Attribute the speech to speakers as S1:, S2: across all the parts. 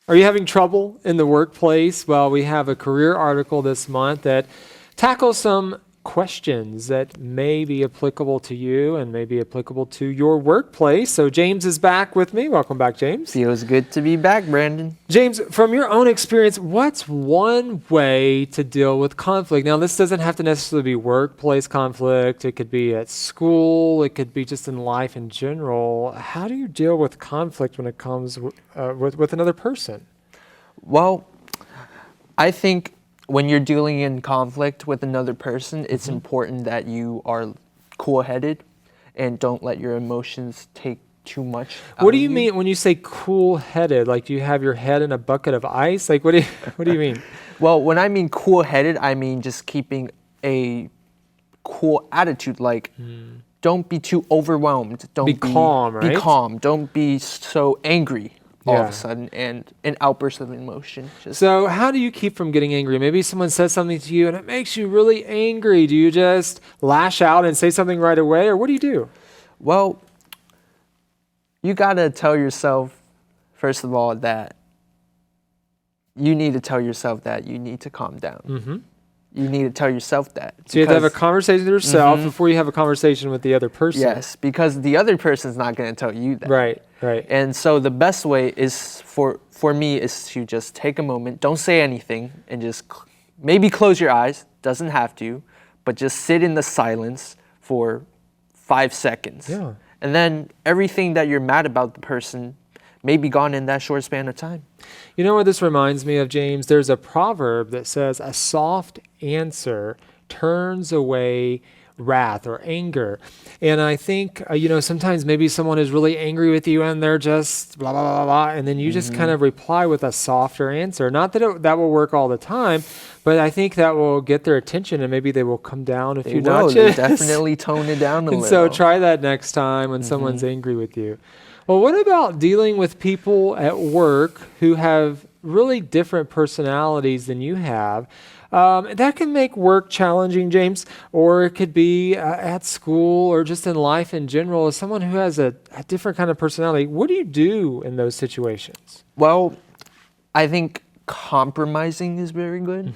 S1: Are you having trouble in the workplace? Well, we have a career article this month that tackles some questions that may be applicable to you and may be applicable to your workplace. So James is back with me. Welcome back, James.
S2: Feels good to be back, Brandon.
S1: James, from your own experience, what's one way to deal with conflict? Now, this doesn't have to necessarily be workplace conflict. It could be at school. It could be just in life in general. How do you deal with conflict when it comes with another person?
S2: Well, I think when you're dealing in conflict with another person, it's important that you are cool-headed and don't let your emotions take too much.
S1: What do you mean when you say cool-headed? Like, do you have your head in a bucket of ice? Like, what do you mean?
S2: Well, when I mean cool-headed, I mean just keeping a cool attitude. Like, don't be too overwhelmed. Don't
S1: be calm, right?
S2: Be calm. Don't be so angry all of a sudden and an outburst of emotion.
S1: So how do you keep from getting angry? Maybe someone says something to you and it makes you really angry. Do you just lash out and say something right away, or what do you do?
S2: Well, you got to tell yourself, first of all, that you need to tell yourself that you need to calm down. You need to tell yourself that.
S1: So you have to have a conversation with yourself before you have a conversation with the other person.
S2: Yes, because the other person's not going to tell you that.
S1: Right.
S2: And so the best way is for me is to just take a moment, don't say anything, and just maybe close your eyes. Doesn't have to, but just sit in the silence for 5 seconds.
S1: Yeah.
S2: And then everything that you're mad about the person may be gone in that short span of time.
S1: You know what this reminds me of, James? There's a proverb that says a soft answer turns away wrath or anger. And I think, sometimes maybe someone is really angry with you and they're just blah, blah, blah, blah. And then you just kind of reply with a softer answer. Not that that will work all the time, but I think that will get their attention and maybe they will come down a few notches.
S2: They definitely tone it down a little.
S1: So try that next time when someone's angry with you. Well, what about dealing with people at work who have really different personalities than you have? That can make work challenging, James, or it could be at school or just in life in general. As someone who has a different kind of personality, what do you do in those situations?
S2: Well, I think compromising is very good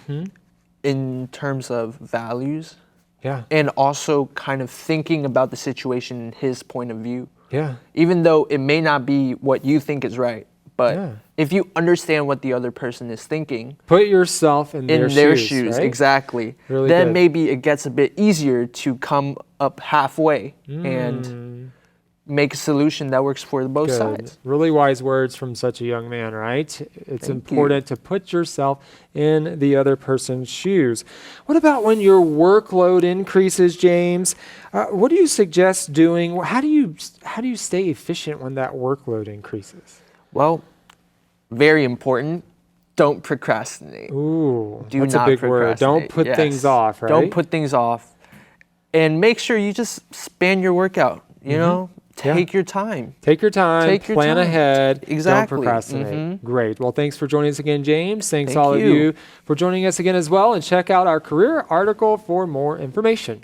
S2: in terms of values.
S1: Yeah.
S2: And also kind of thinking about the situation in his point of view.
S1: Yeah.
S2: Even though it may not be what you think is right. But if you understand what the other person is thinking,
S1: put yourself in their shoes, right?
S2: Exactly.
S1: Really
S2: then
S1: good.
S2: Maybe it gets a bit easier to come up halfway and make a solution that works for both sides.
S1: Really wise words from such a young man, right? It's important to put yourself in the other person's shoes. What about when your workload increases, James? What do you suggest doing? How do you stay efficient when that workload increases?
S2: Well, very important. Don't procrastinate.
S1: Ooh, that's a big word. Don't put things off, right?
S2: Don't put things off. And make sure you just span your workout, you know? Take your time.
S1: Take your time. Plan ahead.
S2: Exactly.
S1: Don't procrastinate. Great. Well, thanks for joining us again, James. Thanks all of you for joining us again as well. And check out our career article for more information.